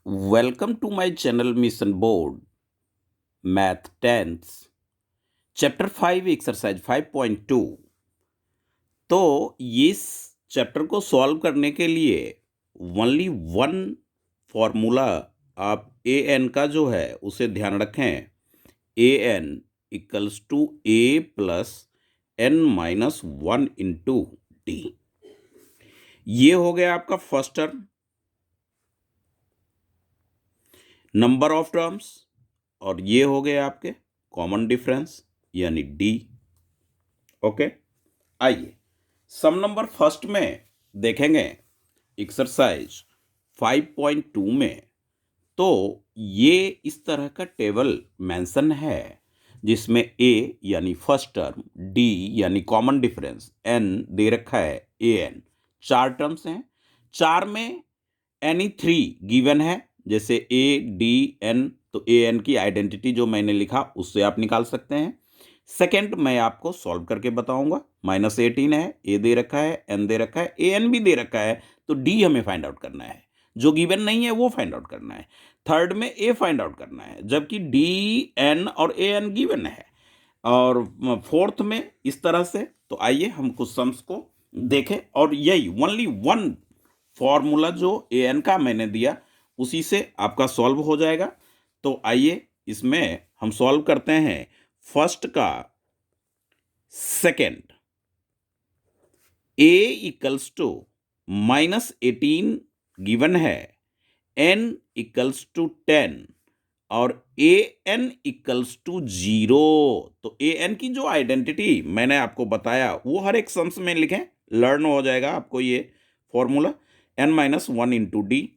Welcome to my channel Mission Board Math 10th Chapter 5 Exercise 5.2। तो इस chapter को solve करने के लिए ओनली वन फॉर्मूला आप ए एन का जो है उसे ध्यान रखें। A n equals to a plus n minus one into d. ये हो गया आपका first term, number of terms, और ये हो गए आपके कॉमन डिफरेंस यानी डी। ओके, आइए सम नंबर फर्स्ट में देखेंगे एक्सरसाइज 5.2 में। तो ये इस तरह का टेबल मेंशन है जिसमें ए यानी फर्स्ट टर्म, डी यानी कॉमन डिफरेंस, एन दे रखा है ए एन। चार टर्म्स हैं, चार में एनी थ्री गिवन है, जैसे ए डी एन। तो ए एन की आइडेंटिटी जो मैंने लिखा उससे आप निकाल सकते हैं। सेकंड मैं आपको सॉल्व करके बताऊंगा। -18 है, ए दे रखा है, एन दे रखा है, ए एन भी दे रखा है, तो डी हमें फाइंड आउट करना है। जो गिवन नहीं है वो फाइंड आउट करना है। थर्ड में ए फाइंड आउट करना है, जबकि डी एन और ए एन गिवन है। और फोर्थ में इस तरह से। तो आइए हम कुछ सम्स को देखें, और यही ओनली वन फॉर्मूला जो ए एन का मैंने दिया उसी से आपका सॉल्व हो जाएगा। तो आइए इसमें हम सॉल्व करते हैं फर्स्ट का second. A equals to -18 given है, एन इक्वल्स टू 10 और ए एन इक्वल्स टू 0। तो ए एन की जो आइडेंटिटी मैंने आपको बताया वो हर एक सम्स में लिखें, लर्न हो जाएगा आपको ये formula. N minus one into d.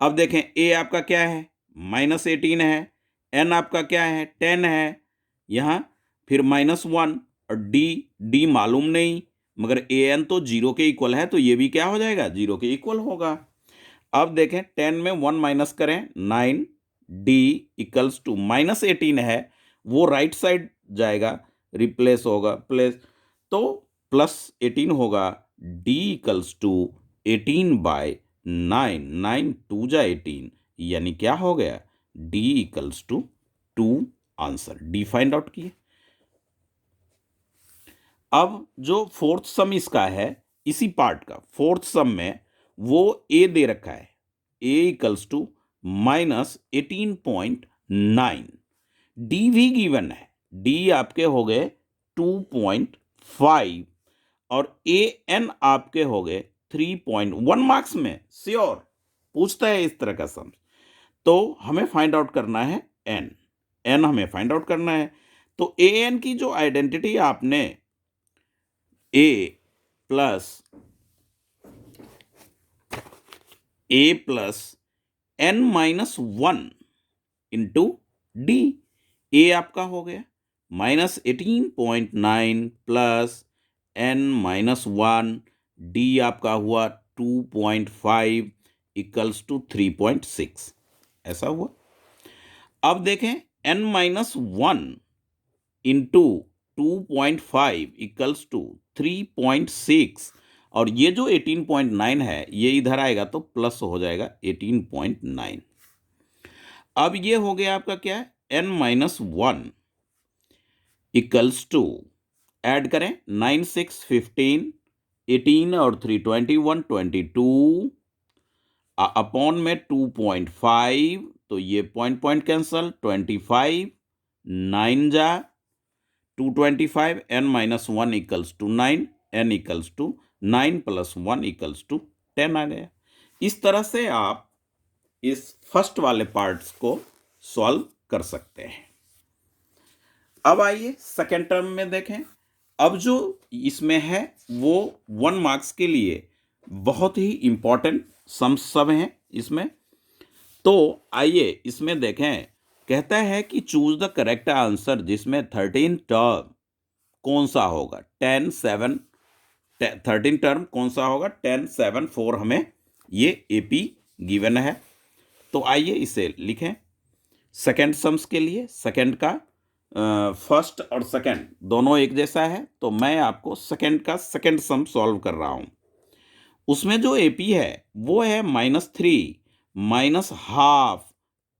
अब देखें ए आपका क्या है, -18 है, एन आपका क्या है, 10 है यहाँ, फिर -1, और डी मालूम नहीं, मगर ए एन तो 0 के इक्वल है, तो ये भी क्या हो जाएगा, 0 के इक्वल होगा। अब देखें 10 में 1 माइनस करें, 9, डी इक्वल्स टू -18 है, वो राइट साइड जाएगा, रिप्लेस होगा, प्लेस, तो +18 होगा। डी इक्वल्स टू 18/9, 9 2 जा 18, यानी क्या हो गया, d equals to 2। Answer d find out किए। अब जो फोर्थ सम इसका है, इसी पार्ट का फोर्थ सम में वो ए दे रखा है, ए इक्वल्स टू -18.9। डी भी गिवन है, डी आपके हो गए 2.5 और ए एन आपके हो गए 3.1 मार्क्स में श्योर पूछता है इस तरह का सम। तो हमें फाइंड आउट करना है एन, एन हमें फाइंड आउट करना है। तो ए एन की जो आइडेंटिटी आपने a plus n minus one into d, a आपका हो गया -18.9 plus n minus one, d आपका हुआ 2.5 इक्वल्स टू 3.6, ऐसा हुआ। अब देखें n minus one into 2.5 equals to 3.6, और ये जो 18.9 है ये इधर आएगा तो प्लस हो जाएगा 18.9। अब ये हो गया आपका क्या है, n minus one equals to, add करें 9 6 15, 18 और 3 21, 22 अपॉन में 2.5, तो ये पॉइंट कैंसल, 25, 9 जा 225, n minus one equals to 9, n equals to 9 plus 1 equals to 10 आ गया। इस तरह से आप इस फर्स्ट वाले पार्ट्स को सॉल्व कर सकते हैं। अब आइए सेकेंड टर्म में देखें। अब जो इसमें है वो 1 मार्क्स के लिए बहुत ही इंपॉर्टेंट सम सब हैं इसमें। तो आइए इसमें देखें, कहता है कि चूज द करेक्ट आंसर जिसमें 13 टर्म कौन सा होगा, 10 7, 13 टर्म कौन सा होगा, 10 7 4 हमें ये एपी गिवन है। तो आइए इसे लिखें सेकेंड सम्स के लिए। सेकेंड का फर्स्ट और सेकेंड दोनों एक जैसा है, तो मैं आपको सेकेंड का सेकेंड सम सॉल्व कर रहा हूं। उसमें जो एपी है वो है -3 माइनस हाफ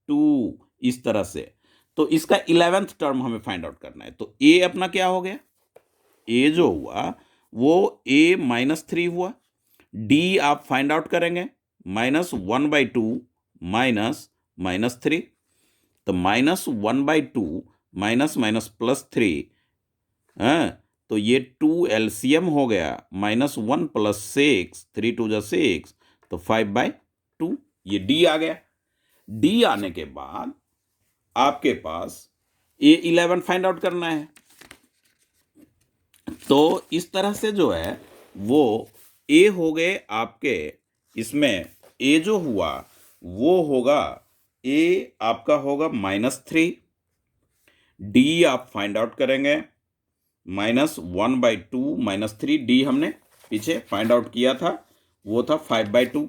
2 इस तरह से। तो इसका 11th टर्म हमें फाइंड आउट करना है। तो ए अपना क्या हो गया, ए जो हुआ वो ए -3 हुआ। डी आप फाइंड आउट करेंगे, -1/2 -3। तो -1/2 माइनस माइनस +3, हाँ, तो ये 2 एलसीएम हो गया, -1 + 6, 3 2 जा 6, तो 5/2 ये डी आ गया। डी आने के बाद आपके पास A11 फाइंड आउट करना है। तो इस तरह से जो है वो ए हो गए आपके, इसमें ए जो हुआ वो होगा, ए आपका होगा -3। डी आप फाइंड आउट करेंगे, -1/2 -3, डी हमने पीछे फाइंड आउट किया था, वो था 5/2।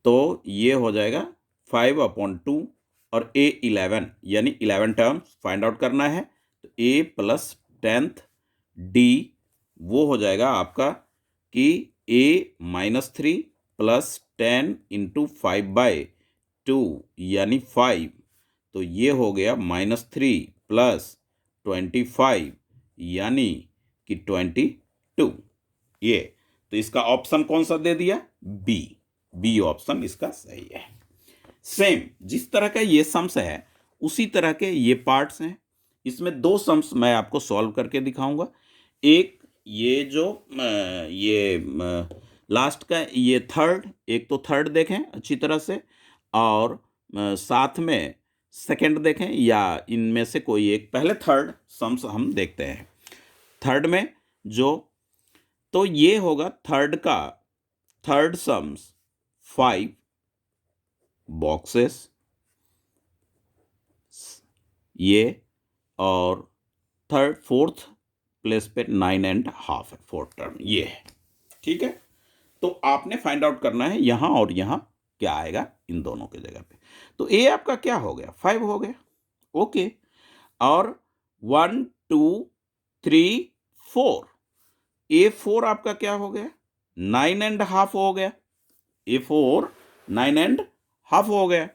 तो ये हो जाएगा 5/2 और A11 यानी 11 टर्म्स फाइंड आउट करना है। तो A + 10th डी वो हो जाएगा आपका कि A -3 + 10 × 5/2 यानी 5। तो ये हो गया -3 + 25 यानी कि 22। ये तो इसका ऑप्शन कौन सा दे दिया, बी ऑप्शन इसका सही है। सेम जिस तरह का ये सम्स है उसी तरह के ये पार्ट्स हैं। इसमें 2 सम्स मैं आपको सॉल्व करके दिखाऊंगा। एक ये जो ये लास्ट का ये थर्ड, एक तो थर्ड देखें अच्छी तरह से, और साथ में सेकंड देखें, या इनमें से कोई एक, पहले थर्ड सम्स हम देखते हैं। थर्ड में जो, तो ये होगा थर्ड का थर्ड सम्स 5 बॉक्सेस ये, और फोर्थ प्लेस पे 9.5 है, फोर्थ टर्म ये है। ठीक है, तो आपने फाइंड आउट करना है यहां और यहां क्या आएगा इन दोनों के जगह पे। तो ए आपका क्या हो गया, 5 हो गया, ओके। और 1 2 3 4, A4 आपका क्या हो गया, 9.5 हो गया। A4 9.5 हो गया।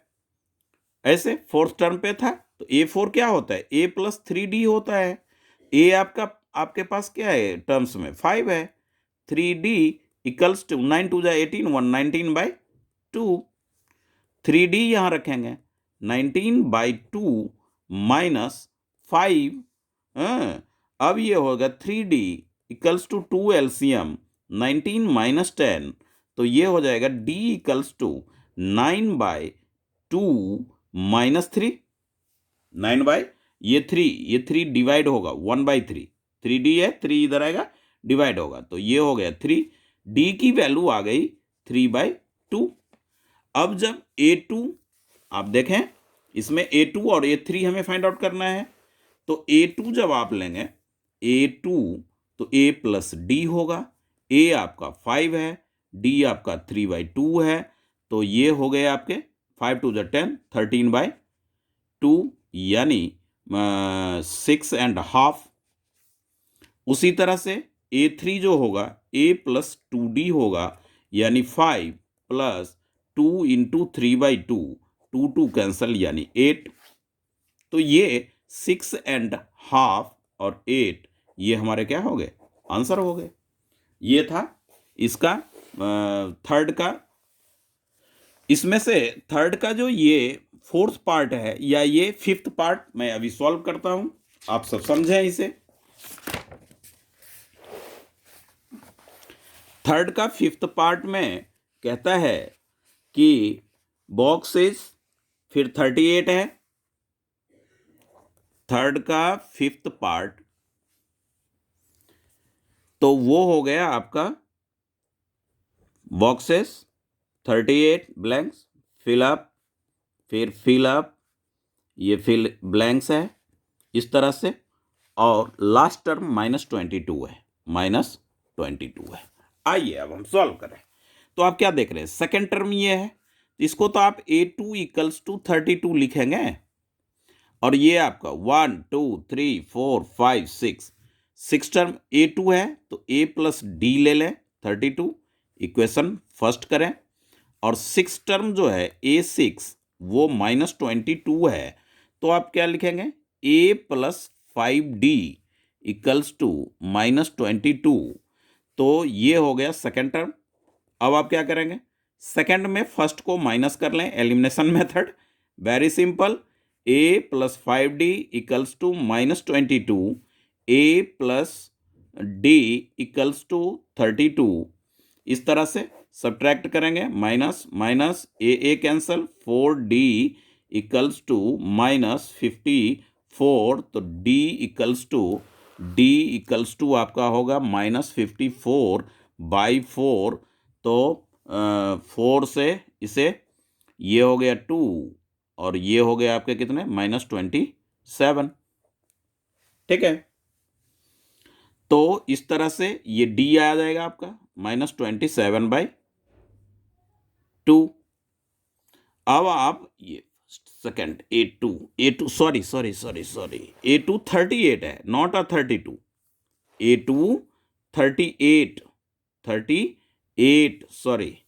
ऐसे फोर्थ टर्म पे था, तो A4 क्या होता है, A + 3D होता है। ए आपका आपके पास क्या है टर्म्स में 5 है, 3D = 9 2 जा 18, 119/2। 3D यहाँ रखेंगे, 19/2 -5। अब ये होगा 3D = 2 LCM 19 - 10, तो ये हो जाएगा D = 9/2 -3। 9 ये 3 डिवाइड होगा 1/3, 3D है, 3 इधर आएगा डिवाइड होगा, तो ये हो गया 3। D की वैल्यू आ गई 3/2। अब जब A2 आप देखें, इसमें A2 और A3 हमें फाइंड आउट करना है। तो A2 जब आप लेंगे, A2 तो A + D होगा। A आपका 5 है, D आपका 3/2 है, तो ये हो गए आपके 5 2 जा 10, 13/2 यानी 6.5। उसी तरह से A3 जो होगा A + 2D होगा, यानी 5 + 2 × 3/2, 2 2 कैंसल यानी 8। तो ये 6.5 और 8 ये हमारे क्या हो गए, आंसर हो गए। ये था इसका थर्ड का। इसमें से थर्ड का जो ये फोर्थ पार्ट है या ये फिफ्थ पार्ट मैं अभी सॉल्व करता हूं, आप सब समझें इसे। थर्ड का फिफ्थ पार्ट में कहता है कि बॉक्सेस, फिर 38 है। थर्ड का फिफ्थ पार्ट तो वो हो गया आपका बॉक्सेस 38 ब्लैंक्स, फिल अप, फिर फिल अप, ये फिल ब्लैंक्स है इस तरह से, और लास्ट टर्म -22 है, -22 है। आइए अब हम सॉल्व करें। तो आप क्या देख रहे हैं, सेकेंड टर्म ये है, इसको तो आप A2 = 32 लिखेंगे, और ये आपका 1 2 3 4 5 6 टर्म A2 है, तो A + D ले लें 32, इक्वेशन फर्स्ट करें, और 6 टर्म जो है A6 वो -22 है, तो आप क्या लिखेंगे A plus 5D equals to -22। तो ये हो गया सेकेंड टर्म। अब आप क्या करेंगे, सेकेंड में फर्स्ट को माइनस कर लें, elimination method, very simple. A plus 5D equals to -22, A plus D equals to 32। इस तरह से सब्ट्रैक्ट करेंगे, minus minus a cancel, 4D equals to -54, तो D इक्वल्स टू आपका होगा -54/4। तो 4 से इसे, ये हो गया 2 और ये हो गया आपके कितने -27। ठीक है, तो इस तरह से ये D आ जाएगा आपका -27/2। अब आप ये सेकंड A2 सॉरी A2 38 है, not 32। A2 38 sorry,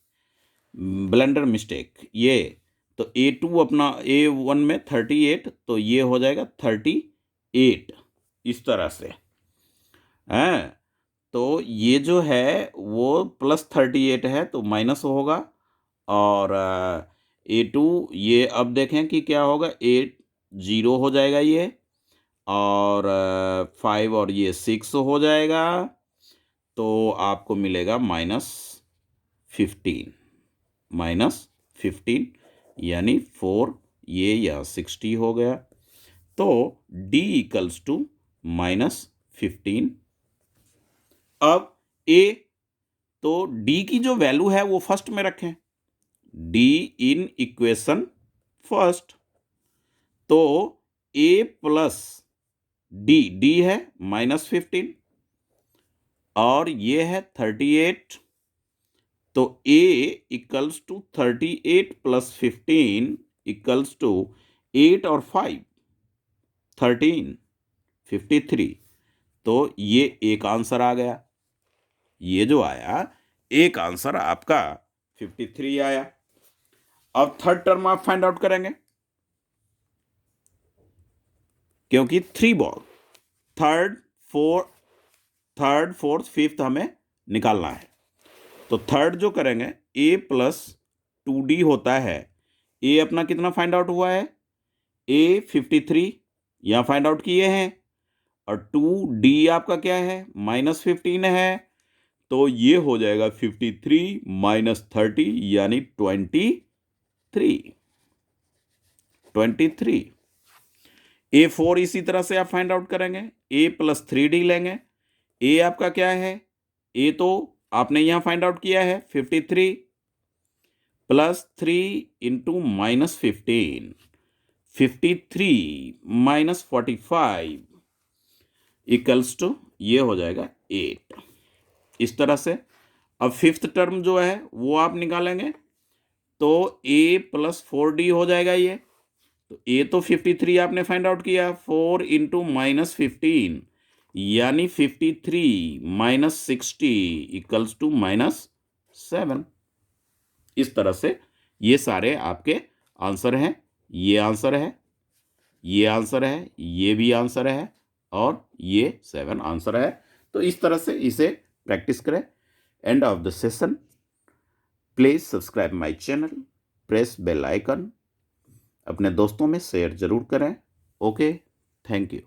blender mistake ये। तो A2 अपना A1 में 38, तो ये हो जाएगा 38 इस तरह से हैं। तो ये जो है वो +38 है, तो माइनस होगा। और A2 ये अब देखें कि क्या होगा, 8 0 हो जाएगा ये, और 5 और ये 6 हो जाएगा, तो आपको मिलेगा -15 यानी 4, ये या 60 हो गया। तो D इक्वल्स टू -15। अब A, तो D की जो वैल्यू है वो फर्स्ट में रखें, D इन इक्वेशन फर्स्ट। तो A प्लस D है -15 और ये है 38। तो A equals to 38 + 15 equals to 8 और 5 13 53। तो ये एक आंसर आ गया, ये जो आया एक आंसर आपका 53 आया। अब थर्ड टर्म आप फाइंड आउट करेंगे, क्योंकि 3 बॉल थर्ड फोर्थ फिफ्थ हमें निकालना है। तो थर्ड जो करेंगे A प्लस 2D होता है। A अपना कितना फाइंड आउट हुआ है, A 53 यहाँ फाइंड आउट किए हैं, और 2D आपका क्या है -15 है। तो ये हो जाएगा 53 - 30 यानी 23। A4 इसी तरह से आप फाइंड आउट करेंगे, A प्लस 3D लेंगे। A आपका क्या है, A तो आपने यहां फाइंड आउट किया है 53 + 3 × -15, 53 - 45 इक्वल्स टू ये हो जाएगा 8। इस तरह से अब फिफ्थ टर्म जो है वो आप निकालेंगे, तो A प्लस 4D हो जाएगा ये। तो A तो 53 आपने फाइंड आउट किया, 4 × -15 यानी 53 - 60 इक्वल्स टू -7। इस तरह से ये सारे आपके आंसर हैं, ये आंसर है, ये आंसर है, ये भी आंसर है, और ये 7 आंसर है। तो इस तरह से इसे प्रैक्टिस करें। End of the session, please subscribe my channel, press bell icon, अपने दोस्तों में शेयर जरूर करें। Okay, thank you.